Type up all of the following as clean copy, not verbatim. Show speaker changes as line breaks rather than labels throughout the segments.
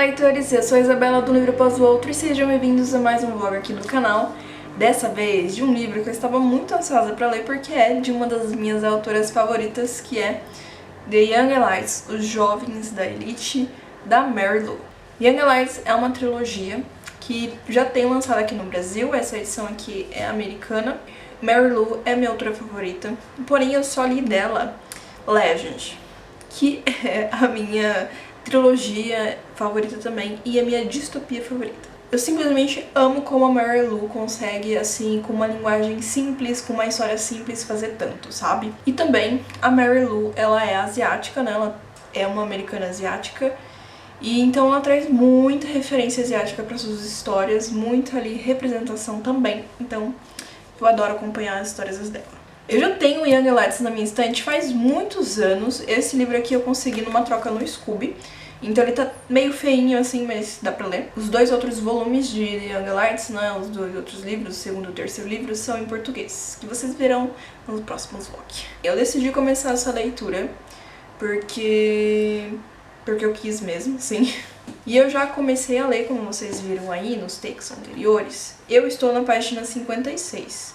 leitores, eu sou a Isabela do Livro Após o Outro e sejam bem-vindos a mais um vlog aqui no canal. Dessa vez de um livro que eu estava muito ansiosa para ler porque é de uma das minhas autoras favoritas, que é The Young Elites, Os Jovens da Elite, da Mary Lu. Young Elites é uma trilogia que já tem lançado aqui no Brasil, essa edição aqui é americana. Mary Lu é minha autora favorita, porém eu só li dela Legend, que é a minha trilogia favorita também e a minha distopia favorita. Eu simplesmente amo como a Mary Lu consegue, assim, com uma linguagem simples, com uma história simples, fazer tanto, sabe? E também a Mary Lu, ela é asiática, né? Ela é uma americana asiática, e então ela traz muita referência asiática para suas histórias, muita ali representação também. Então eu adoro acompanhar as histórias dela. Eu já tenho Young Elites na minha estante faz muitos anos. Esse livro aqui eu consegui numa troca no Scooby, então ele tá meio feinho assim, mas dá pra ler. Os dois outros volumes de Young Elites, né, os dois outros livros, o segundo e o terceiro livro, são em português, que vocês verão nos próximos vlogs. Eu decidi começar essa leitura porque eu quis mesmo, sim. E eu já comecei a ler, como vocês viram aí nos takes anteriores. Eu estou na página 56.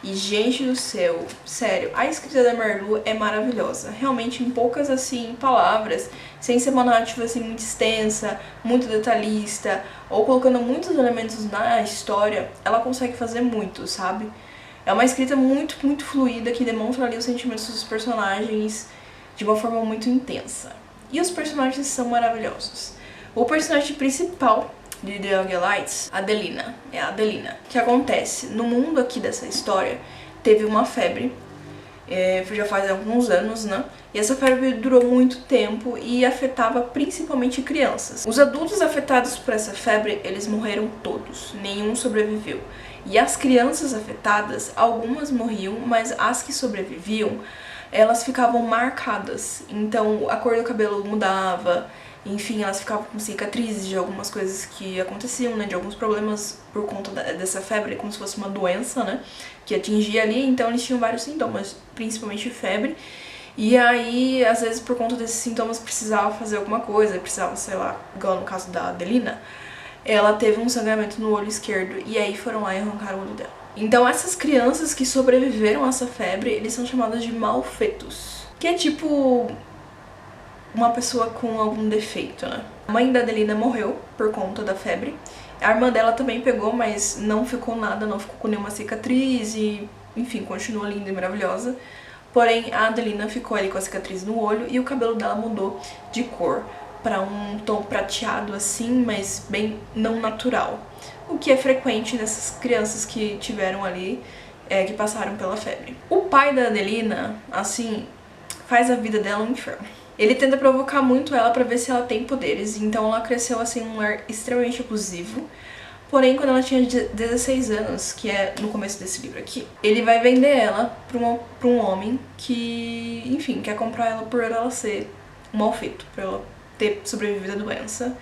E, gente do céu, sério, a escrita da Mary Lu é maravilhosa. Realmente, em poucas, assim, palavras, sem ser uma narrativa, assim, muito extensa, muito detalhista, ou colocando muitos elementos na história, ela consegue fazer muito, sabe? É uma escrita muito fluida, que demonstra ali os sentimentos dos personagens de uma forma muito intensa. E os personagens são maravilhosos. O personagem principal de The Young Elites, Adelina, é a Adelina. O que acontece? No mundo aqui dessa história, teve uma febre, já faz alguns anos, né? E essa febre durou muito tempo e afetava principalmente crianças. Os adultos afetados por essa febre, eles morreram todos, nenhum sobreviveu. E as crianças afetadas, algumas morriam, mas as que sobreviviam, elas ficavam marcadas. Então a cor do cabelo mudava, enfim, elas ficavam com cicatrizes de algumas coisas que aconteciam, né, de alguns problemas por conta dessa febre, como se fosse uma doença, né, que atingia ali. Então eles tinham vários sintomas, principalmente febre, e aí, às vezes, por conta desses sintomas, precisava fazer alguma coisa, precisava, sei lá, igual no caso da Adelina, ela teve um sangramento no olho esquerdo, e aí foram lá e arrancaram o olho dela. Então essas crianças que sobreviveram a essa febre, eles são chamados de malfetos, que é tipo uma pessoa com algum defeito, né? A mãe da Adelina morreu por conta da febre. A irmã dela também pegou, mas não ficou nada, não ficou com nenhuma cicatriz e, enfim, continua linda e maravilhosa. Porém, a Adelina ficou ali com a cicatriz no olho e o cabelo dela mudou de cor para um tom prateado assim, mas bem não natural. O que é frequente nessas crianças que tiveram ali, que passaram pela febre. O pai da Adelina, assim, faz a vida dela um inferno. Ele tenta provocar muito ela pra ver se ela tem poderes, então ela cresceu assim num lar extremamente abusivo. Porém, quando ela tinha 16 anos, que é no começo desse livro aqui, ele vai vender ela pra um homem que, enfim, quer comprar ela por ela ser um malfeito, por ela ter sobrevivido à doença.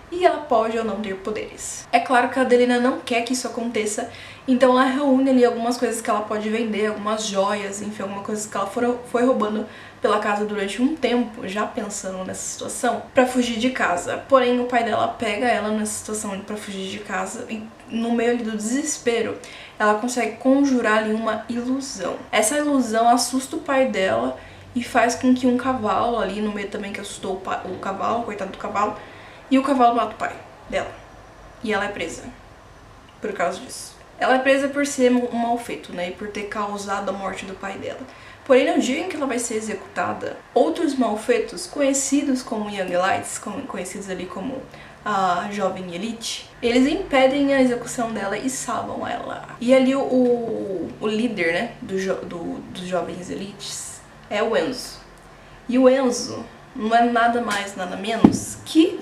E ela pode ou não ter poderes. É claro que a Adelina não quer que isso aconteça, então ela reúne ali algumas coisas que ela pode vender, algumas joias, enfim, algumas coisas que ela foi roubando pela casa durante um tempo, já pensando nessa situação, pra fugir de casa. Porém, o pai dela pega ela nessa situação pra fugir de casa e no meio ali do desespero, ela consegue conjurar ali uma ilusão. Essa ilusão assusta o pai dela e faz com que um cavalo ali no meio também, que assustou o cavalo, coitado do cavalo, e o cavalo mata o pai dela. E ela é presa por causa disso. Ela é presa por ser um malfeito, né? E por ter causado a morte do pai dela. Porém, no dia em que ela vai ser executada, outros malfeitos, conhecidos como Young Elites, conhecidos ali como a Jovem Elite, eles impedem a execução dela e salvam ela. E ali o líder, né, dos Jovens Elites é o Enzo. E o Enzo não é nada mais, nada menos que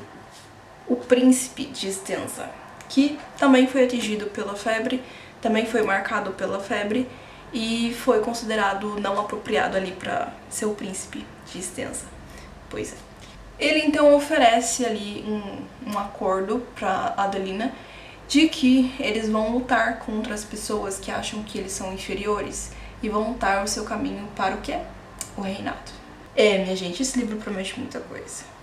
o príncipe de Estenza, que também foi atingido pela febre, também foi marcado pela febre e foi considerado não apropriado ali para ser o príncipe de Estenza. Pois é. Ele então oferece ali um acordo para Adelina de que eles vão lutar contra as pessoas que acham que eles são inferiores e vão lutar o seu caminho para o quê? O reinado. Minha gente, esse livro promete muita coisa.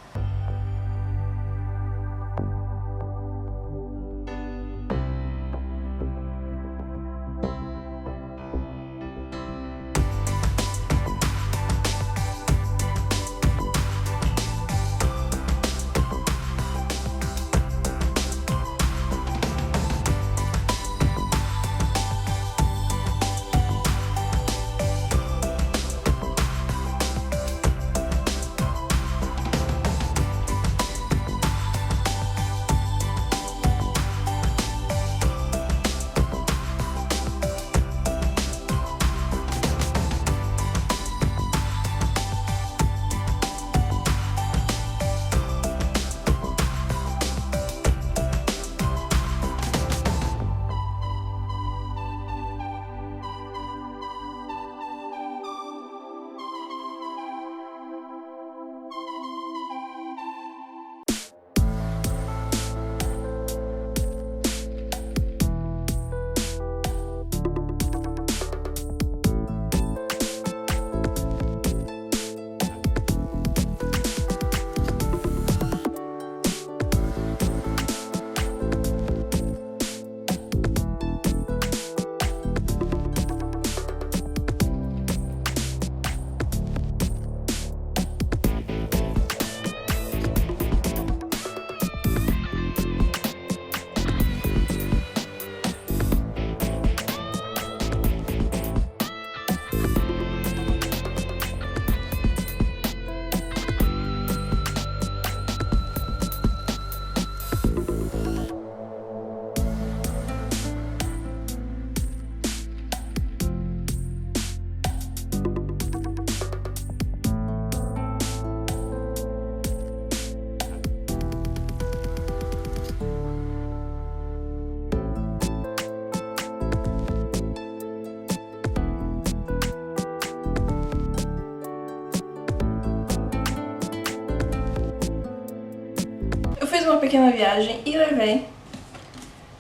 Fiz uma pequena viagem e levei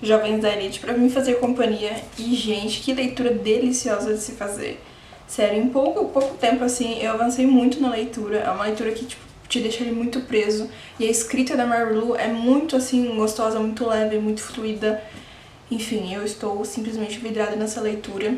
Jovens da Elite pra me fazer companhia. E, gente, que leitura deliciosa de se fazer. Sério, em pouco tempo, assim, eu avancei muito na leitura. É uma leitura que, tipo, te deixa ali muito preso. E a escrita da Marilu é muito, assim, gostosa, muito leve, muito fluida. Enfim, eu estou simplesmente vidrada nessa leitura.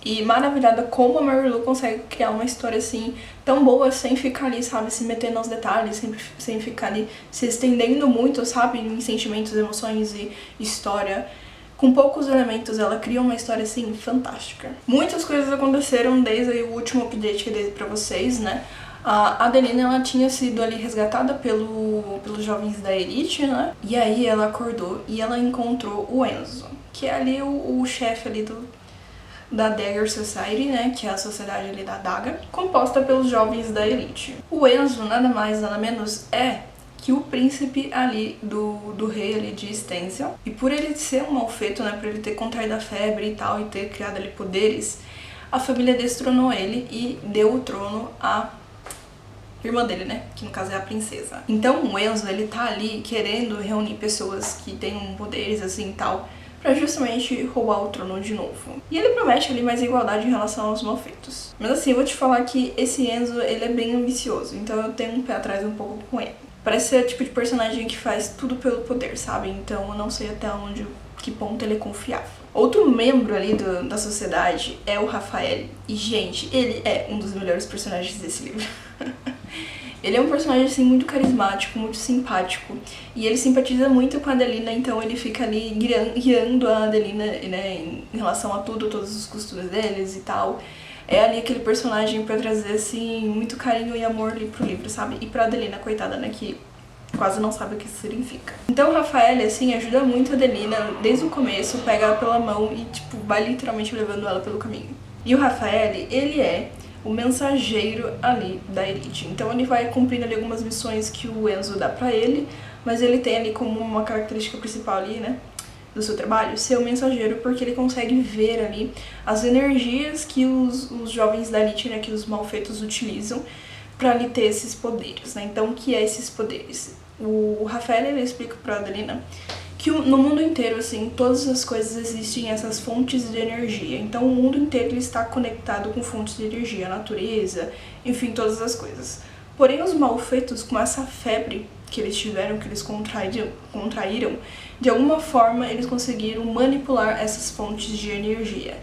E maravilhada como a Marilu consegue criar uma história assim tão boa sem ficar ali, sabe, se metendo nos detalhes, sem ficar ali se estendendo muito, sabe, em sentimentos, emoções e história. Com poucos elementos, ela cria uma história assim fantástica. Muitas coisas aconteceram desde aí o último update que eu dei pra vocês, né? A Adelina, ela tinha sido ali resgatada pelos jovens da Elite, né? E aí ela acordou e ela encontrou o Enzo, que é ali o chefe ali da Dagger Society, né, que é a sociedade ali da adaga, composta pelos jovens da Elite. O Enzo, nada mais, nada menos, é que o príncipe ali do rei ali de Stencial. E por ele ser um malfeito, né, por ele ter contraído a febre e tal, e ter criado ali poderes, a família destronou ele e deu o trono à irmã dele, né, que no caso é a princesa. Então o Enzo, ele tá ali querendo reunir pessoas que tenham poderes assim e tal, pra justamente roubar o trono de novo. E ele promete ali mais igualdade em relação aos malfeitos. Mas assim, eu vou te falar que esse Enzo, ele é bem ambicioso, então eu tenho um pé atrás um pouco com ele. Parece ser o tipo de personagem que faz tudo pelo poder, sabe? Então eu não sei até que ponto ele é confiável. Outro membro ali da sociedade é o Rafael. E, gente, ele é um dos melhores personagens desse livro. Ele é um personagem, assim, muito carismático, muito simpático. E ele simpatiza muito com a Adelina, então ele fica ali guiando a Adelina, né, em relação a todos os costumes deles e tal. É ali aquele personagem pra trazer, assim, muito carinho e amor ali pro livro, sabe? E pra Adelina, coitada, né, que quase não sabe o que isso significa. Então o Rafael, assim, ajuda muito a Adelina desde o começo, pega ela pela mão e, tipo, vai literalmente levando ela pelo caminho. E o Rafael, ele é o mensageiro ali da Elite. Então ele vai cumprindo ali algumas missões que o Enzo dá pra ele, mas ele tem ali como uma característica principal ali, né, do seu trabalho, ser o mensageiro, porque ele consegue ver ali as energias que os jovens da Elite, né, que os malfeitos utilizam pra ali ter esses poderes, né. Então o que é esses poderes? O Rafael, ele explica pra Adelina que no mundo inteiro, assim, todas as coisas existem essas fontes de energia. Então o mundo inteiro ele está conectado com fontes de energia, a natureza, enfim, todas as coisas. Porém, os malfeitos, com essa febre que eles tiveram, que eles contraíram, de alguma forma eles conseguiram manipular essas fontes de energia.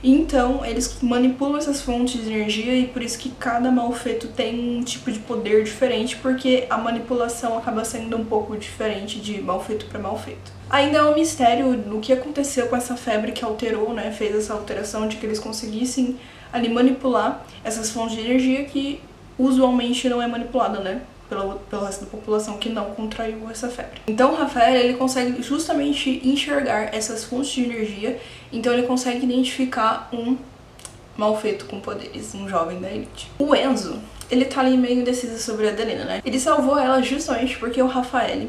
Então, eles manipulam essas fontes de energia e por isso que cada malfeito tem um tipo de poder diferente, porque a manipulação acaba sendo um pouco diferente de malfeito para malfeito. Ainda é um mistério o que aconteceu com essa febre que alterou, né, fez essa alteração de que eles conseguissem ali manipular essas fontes de energia que usualmente não é manipulada, né, pelo resto da população que não contraiu essa febre. Então o Rafael, ele consegue justamente enxergar essas fontes de energia, então ele consegue identificar um malfeito com poderes, um jovem da Elite. O Enzo, ele tá ali meio indeciso sobre a Adelina, né? Ele salvou ela justamente porque o Rafael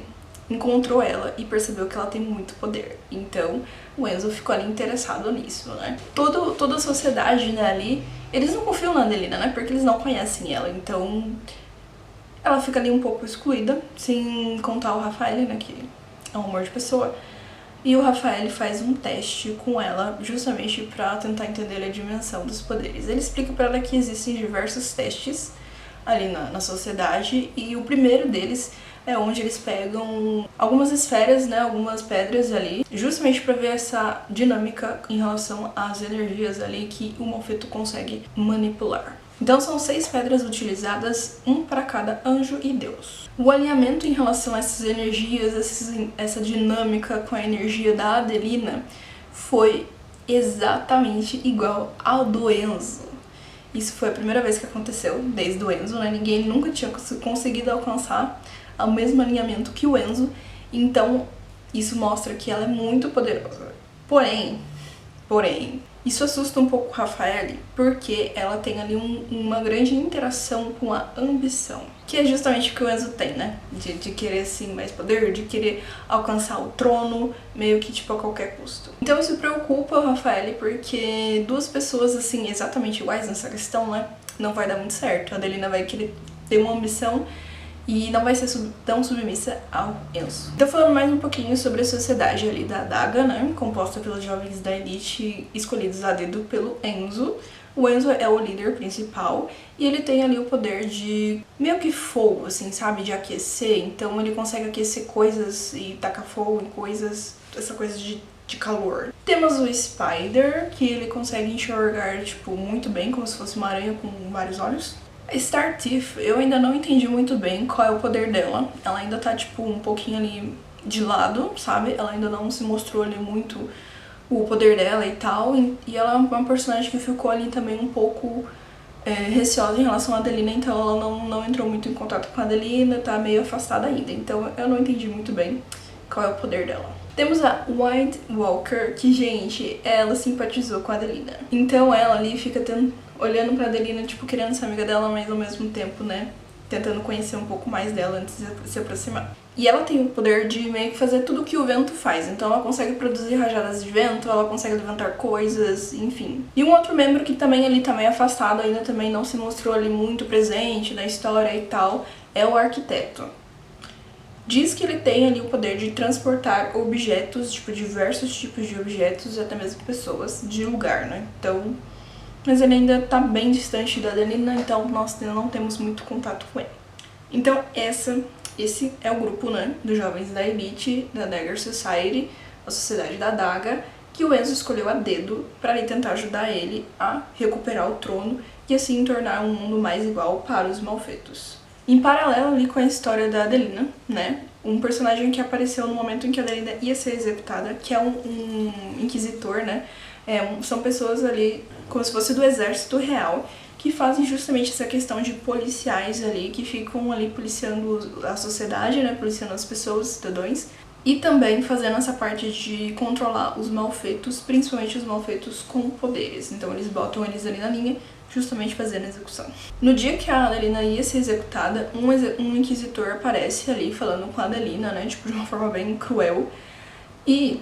encontrou ela e percebeu que ela tem muito poder. Então o Enzo ficou ali interessado nisso, né? Toda a sociedade, né, ali, eles não confiam na Adelina, né? Porque eles não conhecem ela, então ela fica ali um pouco excluída, sem contar o Rafael, né, que é um amor de pessoa. E o Rafael faz um teste com ela justamente pra tentar entender a dimensão dos poderes. Ele explica pra ela que existem diversos testes ali na sociedade, e o primeiro deles é onde eles pegam algumas esferas, né, algumas pedras ali, justamente pra ver essa dinâmica em relação às energias ali que o malfeito consegue manipular. Então são 6 pedras utilizadas, um para cada anjo e Deus. O alinhamento em relação a essas energias, essa dinâmica com a energia da Adelina foi exatamente igual ao do Enzo. Isso foi a primeira vez que aconteceu, desde o Enzo, né? Ninguém nunca tinha conseguido alcançar o mesmo alinhamento que o Enzo, então isso mostra que ela é muito poderosa. Porém, isso assusta um pouco o Rafael, porque ela tem ali uma grande interação com a ambição, que é justamente o que o Enzo tem, né? De querer, assim, mais poder, de querer alcançar o trono, meio que, tipo, a qualquer custo. Então isso preocupa o Rafael, porque duas pessoas, assim, exatamente iguais nessa questão, né? Não vai dar muito certo. A Adelina vai querer ter uma ambição e não vai ser tão submissa ao Enzo. Então falando mais um pouquinho sobre a sociedade ali da Adaga, né, composta pelos jovens da elite escolhidos a dedo pelo Enzo. O Enzo é o líder principal e ele tem ali o poder de meio que fogo, assim, sabe, de aquecer. Então ele consegue aquecer coisas e tacar fogo em coisas, essa coisa de calor. Temos o Spider, que ele consegue enxergar, tipo, muito bem, como se fosse uma aranha com vários olhos. A Star Thief, eu ainda não entendi muito bem qual é o poder dela. Ela ainda tá, tipo, um pouquinho ali de lado, sabe? Ela ainda não se mostrou ali muito o poder dela e tal. E ela é uma personagem que ficou ali também um pouco receosa em relação a Adelina, então ela não entrou muito em contato com a Adelina, tá meio afastada ainda. Então eu não entendi muito bem qual é o poder dela. Temos a White Walker, que, gente, ela simpatizou com a Adelina. Então ela ali fica olhando pra Adelina, tipo, querendo ser amiga dela, mas ao mesmo tempo, né, tentando conhecer um pouco mais dela antes de se aproximar. E ela tem o poder de meio que fazer tudo que o vento faz. Então ela consegue produzir rajadas de vento, ela consegue levantar coisas, enfim. E um outro membro que também ali tá meio afastado, ainda também não se mostrou ali muito presente na história e tal, é o Arquiteto. Diz que ele tem ali o poder de transportar objetos, tipo, diversos tipos de objetos, até mesmo pessoas, de lugar, né? Então, mas ele ainda tá bem distante da Adelina, então nós ainda não temos muito contato com ele. Então esse é o grupo, né, dos jovens da elite, da Dagger Society, a Sociedade da Adaga, que o Enzo escolheu a dedo para tentar ajudar ele a recuperar o trono e assim tornar um mundo mais igual para os malfeitos. Em paralelo ali com a história da Adelina, né, um personagem que apareceu no momento em que a Adelina ia ser executada, que é um inquisitor, né, são pessoas ali como se fosse do exército real, que fazem justamente essa questão de policiais ali, que ficam ali policiando a sociedade, né, policiando as pessoas, os cidadãos, e também fazendo essa parte de controlar os malfeitos, principalmente os malfeitos com poderes. Então eles botam eles ali na linha, justamente fazendo a execução. No dia que a Adelina ia ser executada, um inquisitor aparece ali falando com a Adelina, né, tipo, de uma forma bem cruel, e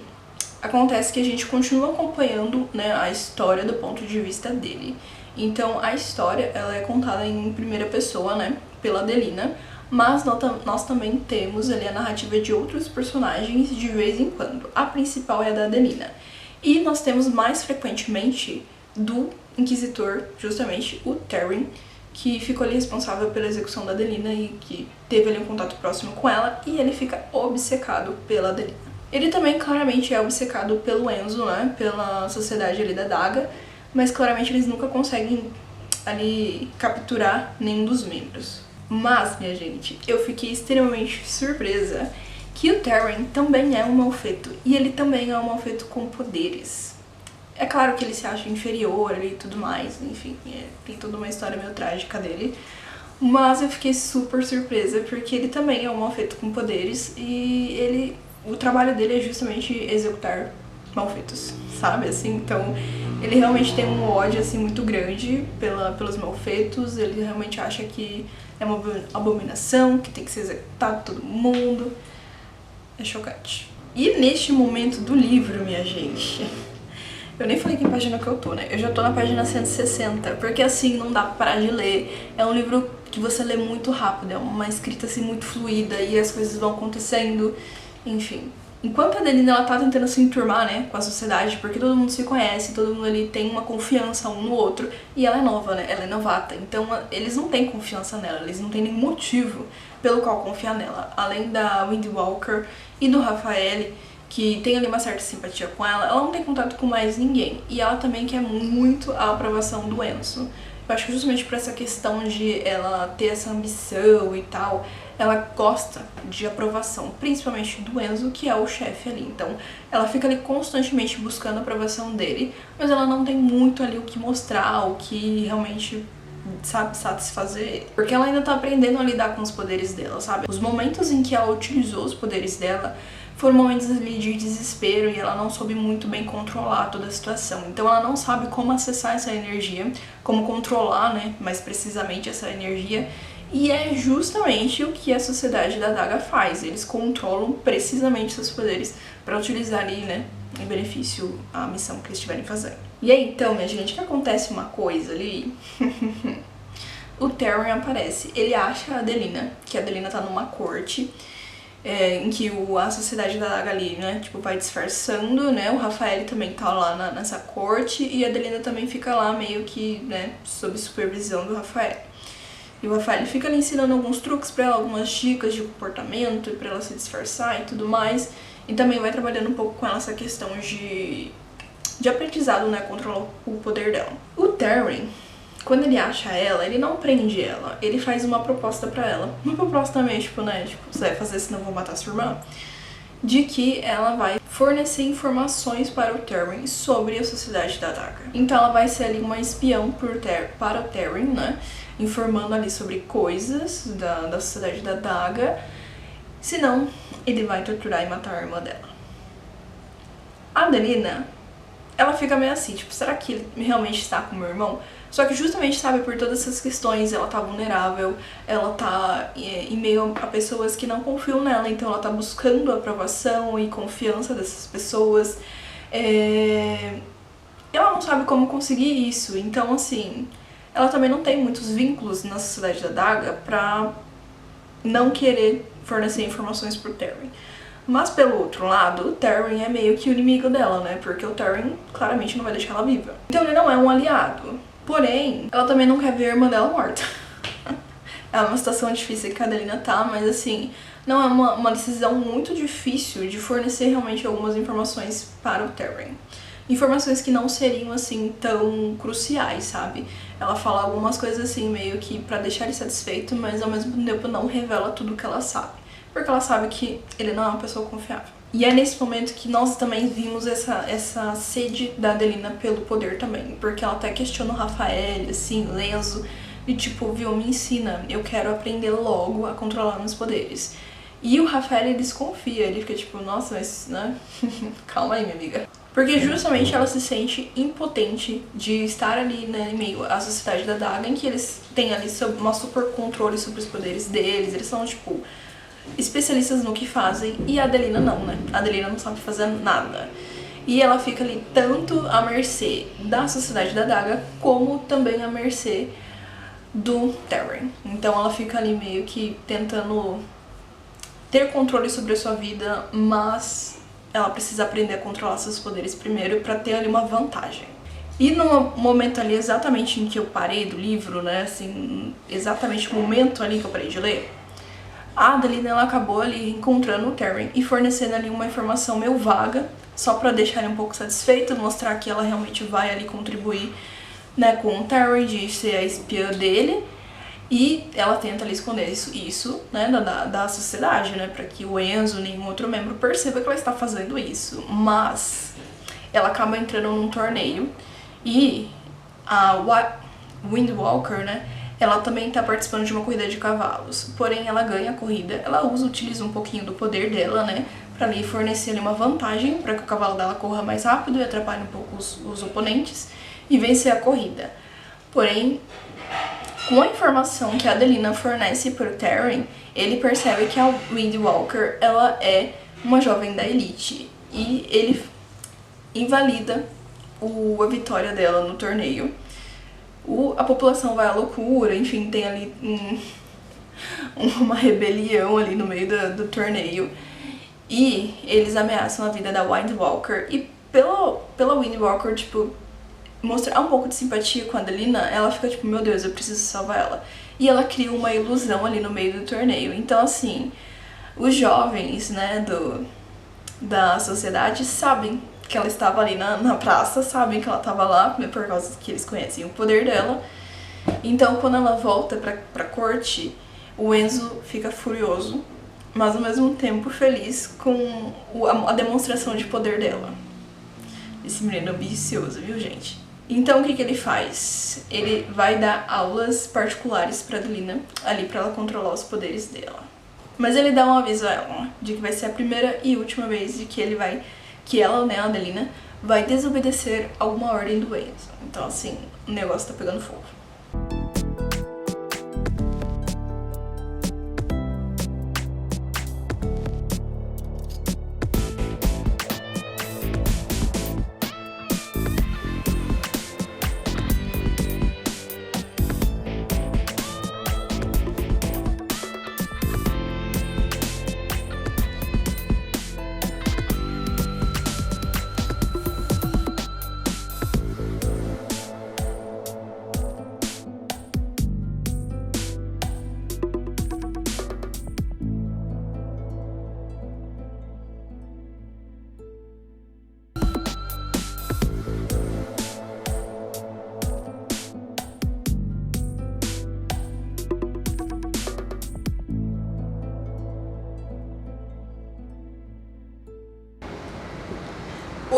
acontece que a gente continua acompanhando, né, a história do ponto de vista dele. Então a história, ela é contada em primeira pessoa, né, pela Adelina, mas nós também temos ali a narrativa de outros personagens de vez em quando. A principal é a da Adelina. E nós temos mais frequentemente do Inquisitor, justamente o Terran, que ficou ali responsável pela execução da Adelina e que teve ali um contato próximo com ela, e ele fica obcecado pela Adelina. Ele também claramente é obcecado pelo Enzo, né, pela sociedade ali da Adaga, mas claramente eles nunca conseguem ali capturar nenhum dos membros. Mas, minha gente, eu fiquei extremamente surpresa que o Terran também é um malfeito, e ele também é um malfeito com poderes. É claro que ele se acha inferior ali e tudo mais, enfim, tem toda uma história meio trágica dele, mas eu fiquei super surpresa porque ele também é um malfeito com poderes e o trabalho dele é justamente executar malfeitos, sabe, assim, então ele realmente tem um ódio, assim, muito grande pelos malfeitos, ele realmente acha que é uma abominação, que tem que ser executado todo mundo, é chocante. E neste momento do livro, minha gente, eu nem falei que página que eu tô, né, eu já tô na página 160, porque assim, não dá pra parar de ler, é um livro que você lê muito rápido, é uma escrita assim muito fluida e as coisas vão acontecendo, enfim. Enquanto a Adelina, ela tá tentando se enturmar, né, com a sociedade, porque todo mundo se conhece, todo mundo ali tem uma confiança um no outro, e ela é nova, né, ela é novata, então eles não têm confiança nela, eles não têm nenhum motivo pelo qual confiar nela. Além da White Walker e do Rafael, que tem ali uma certa simpatia com ela não tem contato com mais ninguém, e ela também quer muito a aprovação do Enzo. Eu acho que justamente por essa questão de ela ter essa ambição e tal, ela gosta de aprovação, principalmente do Enzo, que é o chefe ali. Então ela fica ali constantemente buscando a aprovação dele, mas ela não tem muito ali o que mostrar, o que realmente sabe satisfazer, porque ela ainda tá aprendendo a lidar com os poderes dela, sabe? Os momentos em que ela utilizou os poderes dela foram momentos ali de desespero e ela não soube muito bem controlar toda a situação. Então ela não sabe como acessar essa energia, como controlar, né, mais precisamente essa energia. E é justamente o que a Sociedade da Adaga faz. Eles controlam precisamente seus poderes para utilizar ali, né, em benefício à missão que eles estiverem fazendo. E aí então, minha gente, que acontece uma coisa ali... o Terry aparece. Ele acha a Adelina, que a Adelina tá numa corte, em que a Sociedade da Adaga ali, né, tipo, vai disfarçando, né, o Rafael também tá lá nessa corte, e a Adelina também fica lá meio que, né, sob supervisão do Rafael. E o Rafael fica ali ensinando alguns truques pra ela, algumas dicas de comportamento, pra ela se disfarçar e tudo mais, e também vai trabalhando um pouco com ela essa questão de aprendizado, né, controlar o poder dela. O Terry, quando ele acha ela, ele não prende ela, ele faz uma proposta pra ela. Uma proposta meio tipo, né, tipo, você vai fazer senão eu vou matar sua irmã. De que ela vai fornecer informações para o Terry sobre a Sociedade da Adaga. Então ela vai ser ali uma espião para o Terry, né, informando ali sobre coisas da Sociedade da Adaga. Senão, ele vai torturar e matar a irmã dela. A Adelina, ela fica meio assim, tipo, será que ele realmente está com o meu irmão? Só que justamente, sabe, por todas essas questões, ela tá vulnerável, ela tá em meio a pessoas que não confiam nela, então ela tá buscando a aprovação e confiança dessas pessoas. Ela não sabe como conseguir isso, então assim, ela também não tem muitos vínculos na Sociedade da Adaga pra não querer fornecer informações pro Terry. Mas pelo outro lado, o Terry é meio que o inimigo dela, né? Porque o Terry claramente não vai deixar ela viva. Então ele não é um aliado. Porém, ela também não quer ver a irmã dela morta. É uma situação difícil que a Adelina tá, mas assim, não é uma decisão muito difícil de fornecer realmente algumas informações para o Terry. Informações que não seriam assim tão cruciais, sabe? Ela fala algumas coisas assim meio que pra deixar ele satisfeito, mas ao mesmo tempo não revela tudo o que ela sabe. Porque ela sabe que ele não é uma pessoa confiável. E é nesse momento que nós também vimos essa sede da Adelina pelo poder também. Porque ela até questiona o Rafael, assim, Lenzo, e tipo, viu, me ensina, eu quero aprender logo a controlar meus poderes. E o Rafael, ele desconfia, ele fica tipo, nossa, mas, né, calma aí, minha amiga. Porque justamente ela se sente impotente de estar ali, né, em meio à Sociedade da Adaga, em que eles têm ali uma super controle sobre os poderes deles, eles são, tipo, especialistas no que fazem, e a Adelina não, né? A Adelina não sabe fazer nada. E ela fica ali tanto à mercê da Sociedade da Adaga, como também à mercê do Terry. Então ela fica ali meio que tentando ter controle sobre a sua vida, mas ela precisa aprender a controlar seus poderes primeiro pra ter ali uma vantagem. E no momento ali exatamente em que eu parei do livro, né, assim, exatamente o momento ali que eu parei de ler, a Adelina, ela acabou ali encontrando o Terry e fornecendo ali uma informação meio vaga, só pra deixar ele um pouco satisfeito, mostrar que ela realmente vai ali contribuir, né, com o Terry, de ser a espiã dele, e ela tenta ali esconder isso, né, da sociedade, né, pra que o Enzo, nenhum outro membro, perceba que ela está fazendo isso. Mas ela acaba entrando num torneio e a Windwalker, né, ela também tá participando de uma corrida de cavalos, porém ela ganha a corrida, ela utiliza um pouquinho do poder dela, né, pra ali fornecer ali uma vantagem pra que o cavalo dela corra mais rápido e atrapalhe um pouco os oponentes e vencer a corrida. Porém, com a informação que a Adelina fornece pro Terry, ele percebe que a Windwalker, ela é uma jovem da elite e ele invalida a vitória dela no torneio. A população vai à loucura, enfim, tem ali uma rebelião ali no meio do torneio. E eles ameaçam a vida da Windwalker. E pela Windwalker, tipo, mostrar um pouco de simpatia com a Adelina, ela fica tipo, meu Deus, eu preciso salvar ela. E ela cria uma ilusão ali no meio do torneio. Então, assim, os jovens, né, da sociedade sabem que ela estava ali na praça, sabem que ela estava lá, por causa que eles conhecem o poder dela. Então, quando ela volta pra corte, o Enzo fica furioso, mas ao mesmo tempo feliz com a demonstração de poder dela. Esse menino é ambicioso, viu, gente? Então, o que ele faz? Ele vai dar aulas particulares pra Adelina, ali pra ela controlar os poderes dela. Mas ele dá um aviso a ela, de que vai ser a primeira e última vez de que ela, né, a Adelina, vai desobedecer alguma ordem do Enzo. Então, assim, o negócio tá pegando fogo.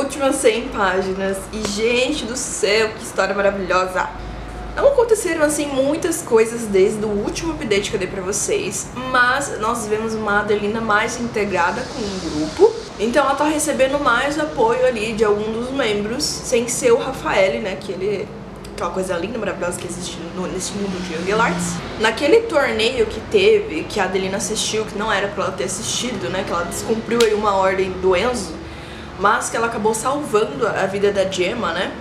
últimas 100 páginas. E, gente do céu, que história maravilhosa! Não aconteceram, assim, muitas coisas desde o último update que eu dei pra vocês, mas nós vemos uma Adelina mais integrada com o grupo. Então ela tá recebendo mais apoio ali de algum dos membros, sem ser o Rafael, né, que ele... aquela coisa linda, maravilhosa que existe nesse mundo de Young Arts. Naquele torneio que teve, que a Adelina assistiu, que não era pra ela ter assistido, né, que ela descumpriu aí uma ordem do Enzo, mas que ela acabou salvando a vida da Gemma, né,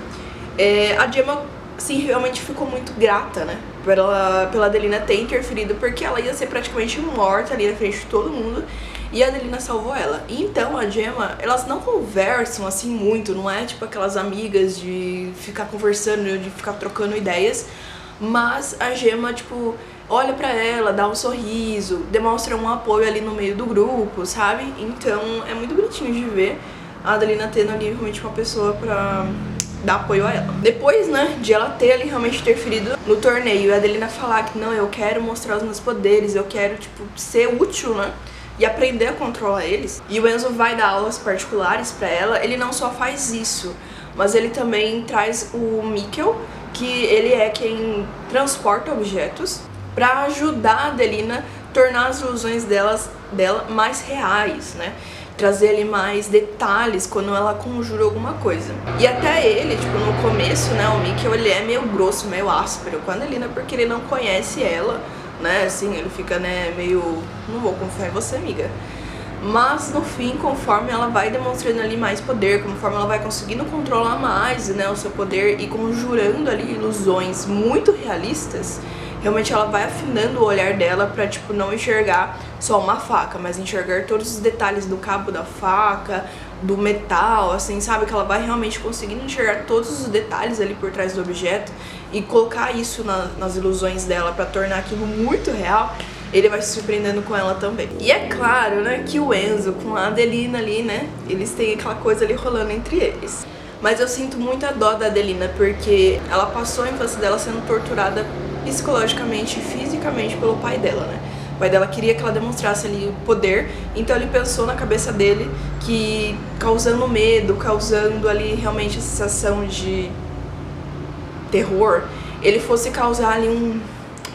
a Gemma, assim, realmente ficou muito grata, né, pela Adelina ter interferido, porque ela ia ser praticamente morta ali na frente de todo mundo, e a Adelina salvou ela. E então a Gemma, elas não conversam assim muito, não é tipo aquelas amigas de ficar conversando, de ficar trocando ideias, mas a Gemma, tipo, olha pra ela, dá um sorriso, demonstra um apoio ali no meio do grupo, sabe? Então é muito bonitinho de ver a Adelina tendo ali realmente uma pessoa pra dar apoio a ela. Depois, né, de ela ter ali realmente interferido no torneio e a Adelina falar que não, eu quero mostrar os meus poderes, eu quero, tipo, ser útil, né, e aprender a controlar eles. E o Enzo vai dar aulas particulares pra ela. Ele não só faz isso, mas ele também traz o Mikkel, que ele é quem transporta objetos, pra ajudar a Adelina a tornar as ilusões dela mais reais, né? Trazer ali mais detalhes quando ela conjura alguma coisa. E até ele, tipo, no começo, né, o Mikkel, ele é meio grosso, meio áspero com a Adelina, porque ele não conhece ela, né, assim, ele fica, né, meio, não vou confiar em você, amiga. Mas no fim, conforme ela vai demonstrando ali mais poder, conforme ela vai conseguindo controlar mais, né, o seu poder e conjurando ali ilusões muito realistas, realmente ela vai afinando o olhar dela pra, tipo, não enxergar só uma faca, mas enxergar todos os detalhes do cabo da faca, do metal, assim, sabe? Que ela vai realmente conseguindo enxergar todos os detalhes ali por trás do objeto e colocar isso nas ilusões dela pra tornar aquilo muito real. Ele vai se surpreendendo com ela também. E é claro, né, que o Enzo com a Adelina ali, né, eles têm aquela coisa ali rolando entre eles. Mas eu sinto muita dó da Adelina, porque ela passou a infância dela sendo torturada psicologicamente e fisicamente pelo pai dela, né. O pai dela queria que ela demonstrasse ali o poder, então ele pensou na cabeça dele que causando medo, causando ali realmente a sensação de terror, ele fosse causar ali um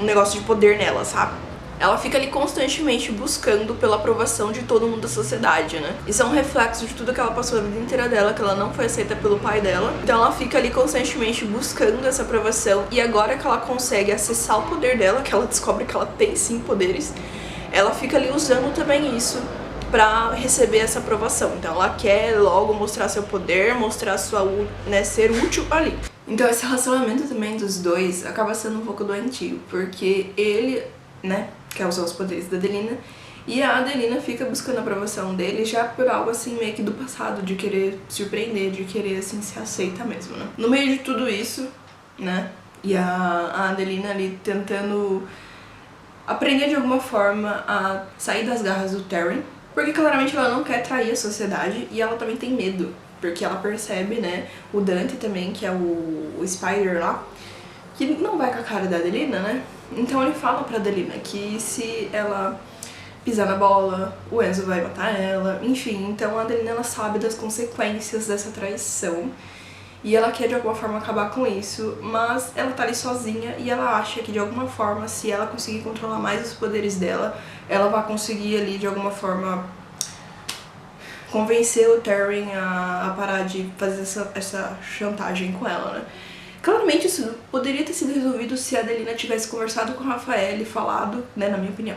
negócio de poder nela, sabe? Ela fica ali constantemente buscando pela aprovação de todo mundo da sociedade, né? Isso é um reflexo de tudo que ela passou a vida inteira dela, que ela não foi aceita pelo pai dela. Então ela fica ali constantemente buscando essa aprovação, e agora que ela consegue acessar o poder dela, que ela descobre que ela tem sim poderes, ela fica ali usando também isso pra receber essa aprovação. Então ela quer logo mostrar seu poder, mostrar sua, né, ser útil ali. Então esse relacionamento também dos dois acaba sendo um pouco doentio, porque ele, né, quer usar os poderes da Adelina, e a Adelina fica buscando a aprovação dele já por algo assim meio que do passado, de querer surpreender, de querer assim ser aceita mesmo, né. No meio de tudo isso, né, e a Adelina ali tentando aprender de alguma forma a sair das garras do Terran, porque claramente ela não quer trair a sociedade e ela também tem medo, porque ela percebe, né, o Dante também, que é o Spider lá, que não vai com a cara da Adelina, né? Então ele fala pra Adelina que se ela pisar na bola, o Enzo vai matar ela, enfim. Então a Adelina, ela sabe das consequências dessa traição e ela quer de alguma forma acabar com isso, mas ela tá ali sozinha e ela acha que de alguma forma, se ela conseguir controlar mais os poderes dela, ela vai conseguir ali de alguma forma convencer o Terran a parar de fazer essa chantagem com ela, né? Claramente isso poderia ter sido resolvido se a Adelina tivesse conversado com o Rafael e falado, né, na minha opinião,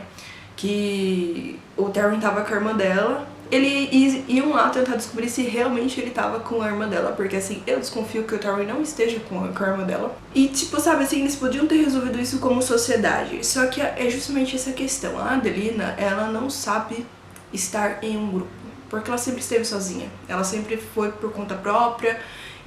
que o Terran tava com a irmã dela. Eles iam lá tentar descobrir se realmente ele tava com a irmã dela, porque assim, eu desconfio que o Terran não esteja com a irmã dela. E tipo, sabe assim, eles podiam ter resolvido isso como sociedade, só que é justamente essa questão. A Adelina, ela não sabe estar em um grupo, porque ela sempre esteve sozinha, ela sempre foi por conta própria,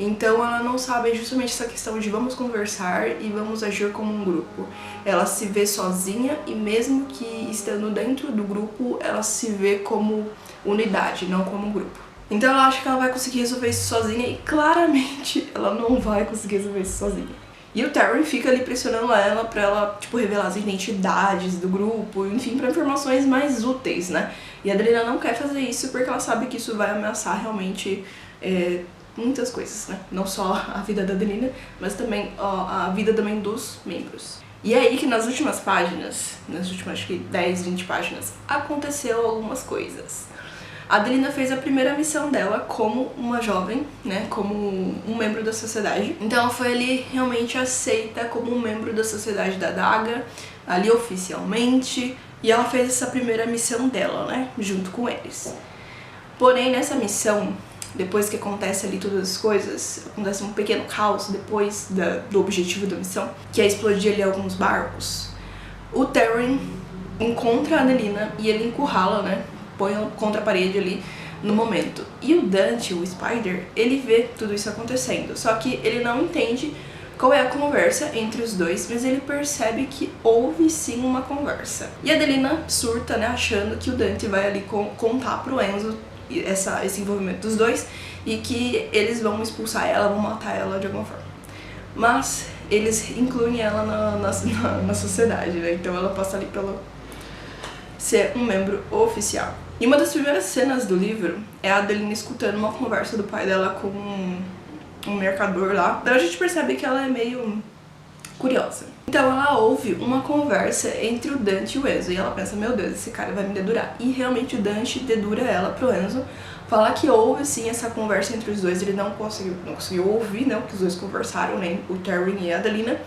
então ela não sabe justamente essa questão de vamos conversar e vamos agir como um grupo. Ela se vê sozinha e mesmo que estando dentro do grupo, ela se vê como unidade, não como grupo. Então ela acha que ela vai conseguir resolver isso sozinha e claramente ela não vai conseguir resolver isso sozinha. E o Terran fica ali pressionando ela pra ela, tipo, revelar as identidades do grupo, enfim, pra informações mais úteis, né? E a Adelina não quer fazer isso porque ela sabe que isso vai ameaçar realmente muitas coisas, né? Não só a vida da Adelina, mas também a vida também dos membros. E é aí que nas últimas páginas, nas últimas acho que 10, 20 páginas, aconteceu algumas coisas. A Adelina fez a primeira missão dela como uma jovem, né, como um membro da sociedade. Então ela foi ali realmente aceita como um membro da sociedade da Adaga, ali oficialmente, e ela fez essa primeira missão dela, né, junto com eles. Porém, nessa missão, depois que acontece ali todas as coisas, acontece um pequeno caos depois do objetivo da missão, que é explodir ali alguns barcos. O Terran encontra a Adelina e ele encurrala, né, põe ela contra a parede ali no momento. E o Dante, o Spider, ele vê tudo isso acontecendo, só que ele não entende qual é a conversa entre os dois, mas ele percebe que houve sim uma conversa. E a Adelina surta, né, achando que o Dante vai ali contar pro Enzo esse envolvimento dos dois e que eles vão expulsar ela, vão matar ela de alguma forma. Mas eles incluem ela na sociedade, né, então ela passa ali pelo ser um membro oficial. E uma das primeiras cenas do livro é a Adelina escutando uma conversa do pai dela com um mercador lá. Então a gente percebe que ela é meio curiosa. Então ela ouve uma conversa entre o Dante e o Enzo. E ela pensa, meu Deus, esse cara vai me dedurar. E realmente o Dante dedura ela pro Enzo. Falar que houve sim essa conversa entre os dois. Ele não conseguiu ouvir, né, o que os dois conversaram, né, o Terran e a Adelina.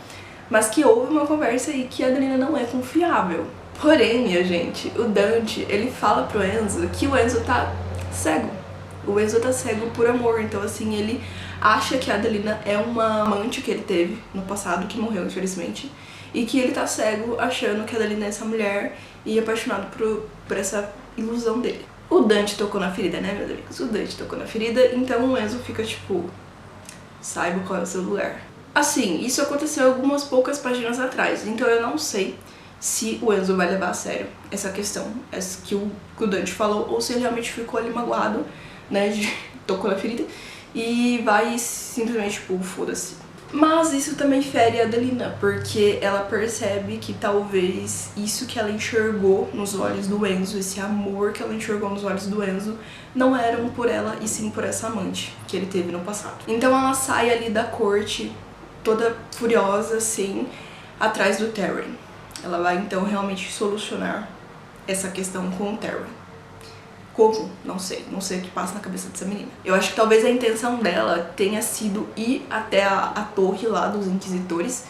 Mas que houve uma conversa e que a Adelina não é confiável. Porém, minha gente, o Dante, ele fala pro Enzo que o Enzo tá cego. O Enzo tá cego por amor, então assim, ele acha que a Adelina é uma amante que ele teve no passado, que morreu infelizmente, e que ele tá cego achando que a Adelina é essa mulher e apaixonado por essa ilusão dele. O Dante tocou na ferida, né, meus amigos? O Dante tocou na ferida, então o Enzo fica tipo, saiba qual é o seu lugar. Assim, isso aconteceu algumas poucas páginas atrás, então eu não sei se o Enzo vai levar a sério essa questão que o Dante falou, ou se ele realmente ficou ali magoado, né, tocou na ferida, e vai simplesmente, tipo, foda-se. Mas isso também fere a Adelina, porque ela percebe que talvez isso que ela enxergou nos olhos do Enzo, esse amor que ela enxergou nos olhos do Enzo, não eram por ela e sim por essa amante que ele teve no passado. Então ela sai ali da corte, toda furiosa, assim, atrás do Terran. Ela vai então realmente solucionar essa questão com o Terran. Como? Não sei o que passa na cabeça dessa menina. Eu acho que talvez a intenção dela tenha sido ir até a torre lá dos Inquisitores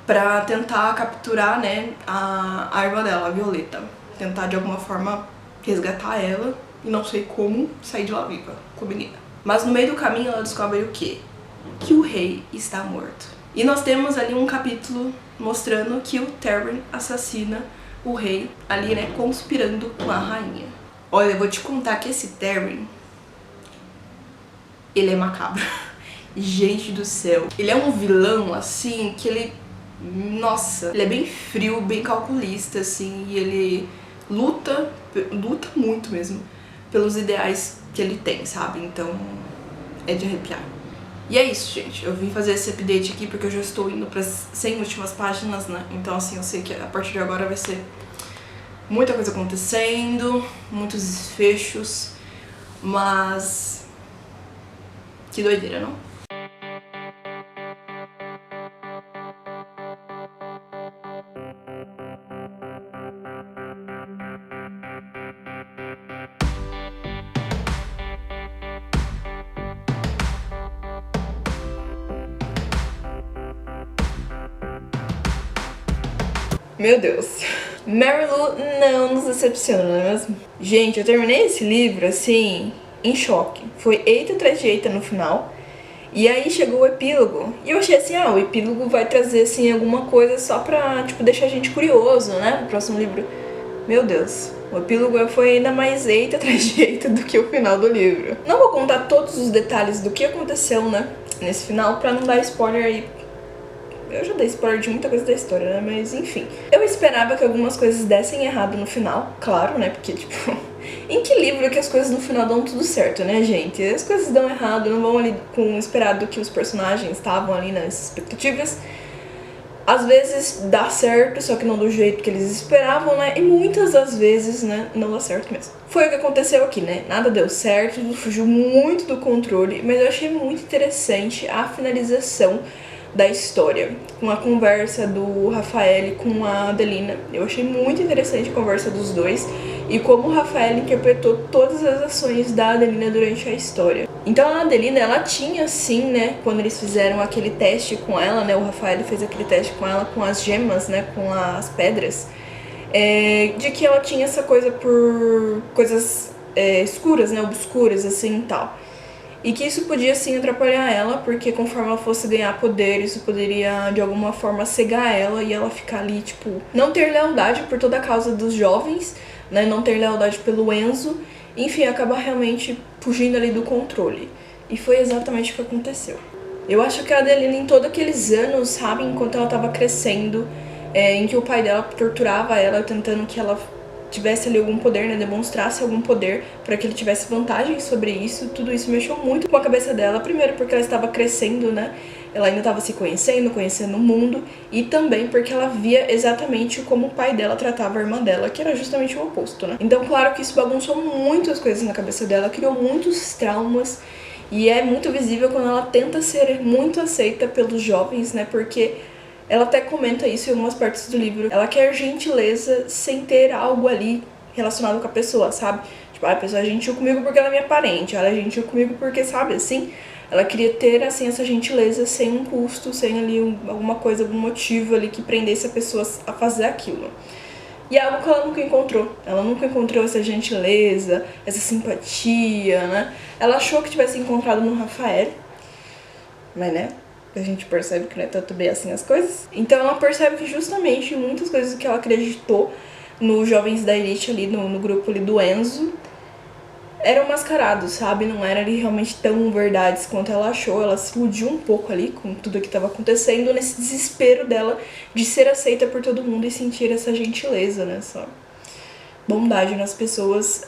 pra tentar capturar, né, a irmã dela, a Violeta. Tentar de alguma forma resgatar ela e não sei como sair de lá viva com a menina. Mas no meio do caminho ela descobre o quê? Que o rei está morto. E nós temos ali um capítulo mostrando que o Terran assassina o rei ali, né, conspirando com a rainha. Olha, eu vou te contar que esse Terran, ele é macabro. Gente do céu. Ele é um vilão, assim, que ele... Nossa, ele é bem frio, bem calculista, assim, e ele luta muito mesmo pelos ideais que ele tem, sabe? Então, é de arrepiar. E é isso, gente. Eu vim fazer esse update aqui porque eu já estou indo para as 100 últimas páginas, né? Então, assim, eu sei que a partir de agora vai ser muita coisa acontecendo, muitos desfechos, mas que doideira, não? Meu Deus. Marilu não nos decepciona, não é mesmo? Gente, eu terminei esse livro, assim, em choque. Foi eita atrás de eita no final. E aí chegou o epílogo. E eu achei assim, o epílogo vai trazer, assim, alguma coisa só pra, tipo, deixar a gente curioso, né? No próximo livro. Meu Deus. O epílogo foi ainda mais eita atrás de eita do que o final do livro. Não vou contar todos os detalhes do que aconteceu, né? Nesse final, pra não dar spoiler aí. Eu já dei spoiler de muita coisa da história, né? Mas enfim. Eu esperava que algumas coisas dessem errado no final, claro, né? Porque, tipo, em que livro que as coisas no final dão tudo certo, né, gente? As coisas dão errado, não vão ali com o esperado que os personagens estavam ali nas expectativas. Às vezes dá certo, só que não do jeito que eles esperavam, né? E muitas das vezes, né, não dá certo mesmo. Foi o que aconteceu aqui, né? Nada deu certo, tudo fugiu muito do controle, mas eu achei muito interessante a finalização da história, com a conversa do Rafael com a Adelina. Eu achei muito interessante a conversa dos dois e como o Rafael interpretou todas as ações da Adelina durante a história. Então a Adelina, ela tinha sim, né, quando eles fizeram aquele teste com ela, né, o Rafael fez aquele teste com ela com as gemas, né, com as pedras, de que ela tinha essa coisa por coisas escuras, né, obscuras, assim e tal. E que isso podia sim atrapalhar ela, porque conforme ela fosse ganhar poder, isso poderia de alguma forma cegar ela e ela ficar ali, tipo, não ter lealdade por toda a causa dos jovens, né, não ter lealdade pelo Enzo, enfim, acabar realmente fugindo ali do controle. E foi exatamente o que aconteceu. Eu acho que a Adelina, em todos aqueles anos, sabe, enquanto ela tava crescendo, em que o pai dela torturava ela, tentando que ela tivesse ali algum poder, né, demonstrasse algum poder para que ele tivesse vantagem sobre isso, tudo isso mexeu muito com a cabeça dela, primeiro porque ela estava crescendo, né, ela ainda estava se conhecendo o mundo, e também porque ela via exatamente como o pai dela tratava a irmã dela, que era justamente o oposto, né. Então, claro que isso bagunçou muitas coisas na cabeça dela, criou muitos traumas, e é muito visível quando ela tenta ser muito aceita pelos jovens, né, porque ela até comenta isso em algumas partes do livro. Ela quer gentileza sem ter algo ali relacionado com a pessoa, sabe? Tipo, a pessoa é gentil comigo porque ela é minha parente, ela é gentil comigo porque, sabe, assim, ela queria ter, assim, essa gentileza sem um custo, sem ali alguma coisa, algum motivo ali que prendesse a pessoa a fazer aquilo. E é algo que ela nunca encontrou. Ela nunca encontrou essa gentileza, essa simpatia, né? Ela achou que tivesse encontrado no Rafael, mas, né, a gente percebe que não é tanto bem assim as coisas. Então ela percebe que justamente muitas coisas que ela acreditou nos jovens da elite ali, no grupo ali do Enzo, eram mascarados, sabe? Não eram ali realmente tão verdades quanto ela achou. Ela se iludiu um pouco ali com tudo que estava acontecendo, nesse desespero dela de ser aceita por todo mundo e sentir essa gentileza, né? Essa bondade nas pessoas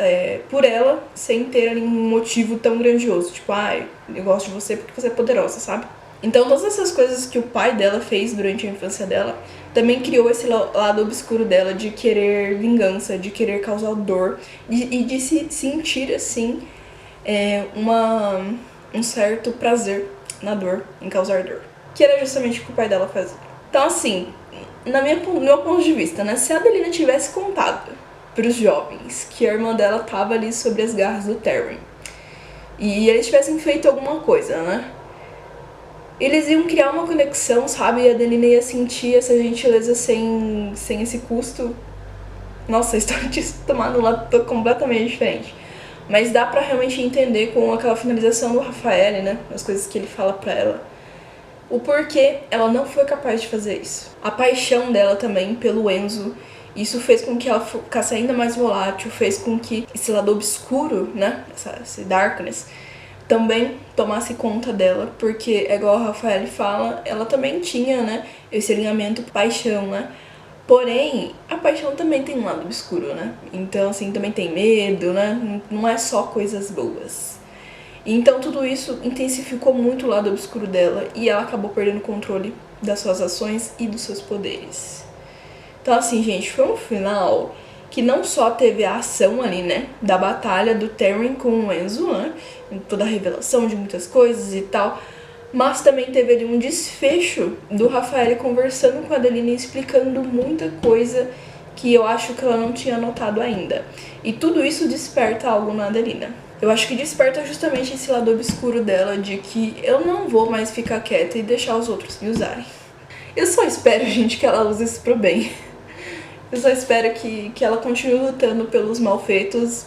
por ela, sem ter ali um motivo tão grandioso. Tipo, eu gosto de você porque você é poderosa, sabe? Então todas essas coisas que o pai dela fez durante a infância dela também criou esse lado obscuro dela de querer vingança, de querer causar dor e de se sentir assim um certo prazer na dor, em causar dor, que era justamente o que o pai dela fazia. Então assim, no meu ponto de vista, né, se a Adelina tivesse contado para os jovens que a irmã dela tava ali sobre as garras do Terry e eles tivessem feito alguma coisa, né, eles iam criar uma conexão, sabe? E a Adelina ia sentir essa gentileza sem esse custo. Nossa, a história tinha se tomado um lado completamente diferente. Mas dá pra realmente entender com aquela finalização do Rafael, né? As coisas que ele fala pra ela. O porquê ela não foi capaz de fazer isso. A paixão dela também pelo Enzo. Isso fez com que ela ficasse ainda mais volátil. Fez com que esse lado obscuro, né? Esse darkness também tomasse conta dela, porque, igual a Rafael fala, ela também tinha, né, esse alinhamento paixão, né, porém, a paixão também tem um lado obscuro, né, então, assim, também tem medo, né, não é só coisas boas. Então, tudo isso intensificou muito o lado obscuro dela, e ela acabou perdendo o controle das suas ações e dos seus poderes. Então, assim, gente, foi um final que não só teve a ação ali, né, da batalha do Terry com o Enzo, né, toda a revelação de muitas coisas e tal, mas também teve ali um desfecho do Rafael conversando com a Adelina e explicando muita coisa que eu acho que ela não tinha notado ainda. E tudo isso desperta algo na Adelina. Eu acho que desperta justamente esse lado obscuro dela de que eu não vou mais ficar quieta e deixar os outros me usarem. Eu só espero, gente, que ela use isso pro bem. Eu só espero que ela continue lutando pelos malfeitos,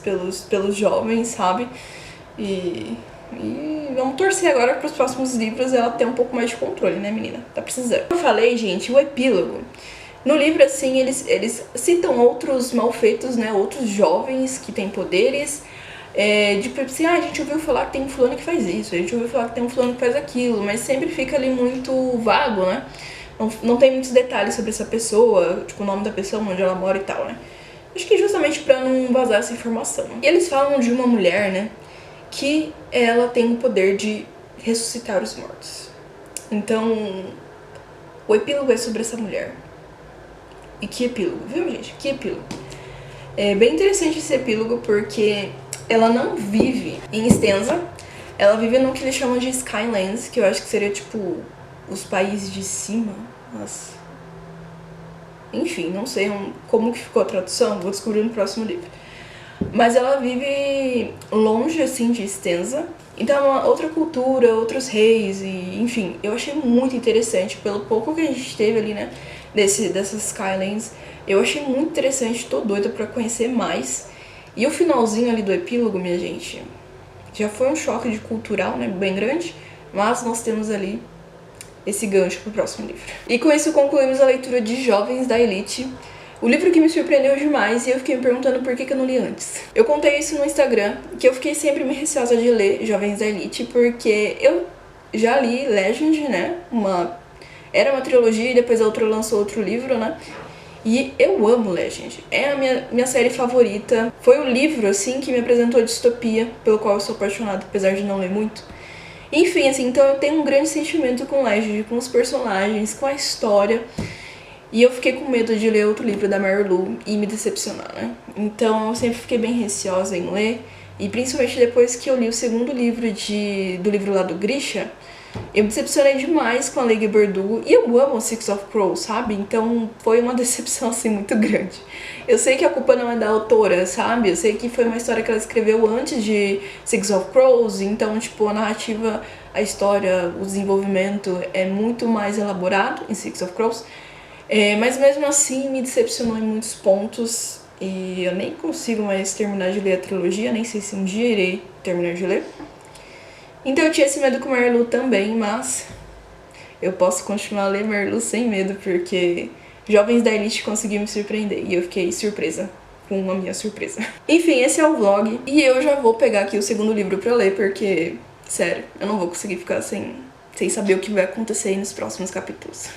pelos jovens, sabe? E vamos torcer agora para os próximos livros ela ter um pouco mais de controle, né, menina? Tá precisando. Eu falei, gente, o epílogo. No livro, assim, eles citam outros malfeitos, né? Outros jovens que têm poderes. Tipo assim, a gente ouviu falar que tem um fulano que faz isso, a gente ouviu falar que tem um fulano que faz aquilo, mas sempre fica ali muito vago, né? Não tem muitos detalhes sobre essa pessoa, tipo o nome da pessoa, onde ela mora e tal, né? Acho que justamente pra não vazar essa informação. E eles falam de uma mulher, né, que ela tem o poder de ressuscitar os mortos. Então, O epílogo é sobre essa mulher. E que epílogo, viu, gente? Que epílogo. É bem interessante esse epílogo porque ela não vive em Stenza, ela vive no que eles chamam de Skylands, que eu acho que seria tipo os países de cima, mas... enfim, não sei como que ficou a tradução, vou descobrir no próximo livro. Mas ela vive longe, assim, de Stenza, então é uma outra cultura, outros reis, e enfim, eu achei muito interessante, pelo pouco que a gente teve ali, né, dessas Skylands, eu achei muito interessante, tô doida pra conhecer mais. E o finalzinho ali do epílogo, minha gente, já foi um choque de cultural, né, bem grande, mas nós temos ali esse gancho pro próximo livro. E com isso concluímos a leitura de Jovens da Elite, o livro que me surpreendeu demais e eu fiquei me perguntando por que eu não li antes. Eu contei isso no Instagram, que eu fiquei sempre me receosa de ler Jovens da Elite, porque eu já li Legend, né, era uma trilogia e depois a outra lançou outro livro, né, e eu amo Legend, é a minha série favorita, foi o livro, assim, que me apresentou a distopia, pelo qual eu sou apaixonada, apesar de não ler muito. Enfim, assim, então eu tenho um grande sentimento com Legend, com os personagens, com a história. E eu fiquei com medo de ler outro livro da Mary Lou e me decepcionar, né? Então eu sempre fiquei bem receosa em ler. E principalmente depois que eu li o segundo livro do livro lá do Grisha, eu me decepcionei demais com a Lady Verdugo. E eu amo Six of Crows, sabe? Então foi uma decepção, assim, muito grande. Eu sei que a culpa não é da autora, sabe? Eu sei que foi uma história que ela escreveu antes de Six of Crows. Então, tipo, a narrativa, a história, o desenvolvimento é muito mais elaborado em Six of Crows. Mas mesmo assim me decepcionou em muitos pontos e eu nem consigo mais terminar de ler a trilogia, nem sei se um dia irei terminar de ler. Então eu tinha esse medo com Mary Lou também, mas eu posso continuar a ler Mary Lou sem medo, porque Jovens da Elite conseguiu me surpreender e eu fiquei surpresa com a minha surpresa. Enfim, esse é o vlog e eu já vou pegar aqui o segundo livro pra ler, porque, sério, eu não vou conseguir ficar sem saber o que vai acontecer aí nos próximos capítulos.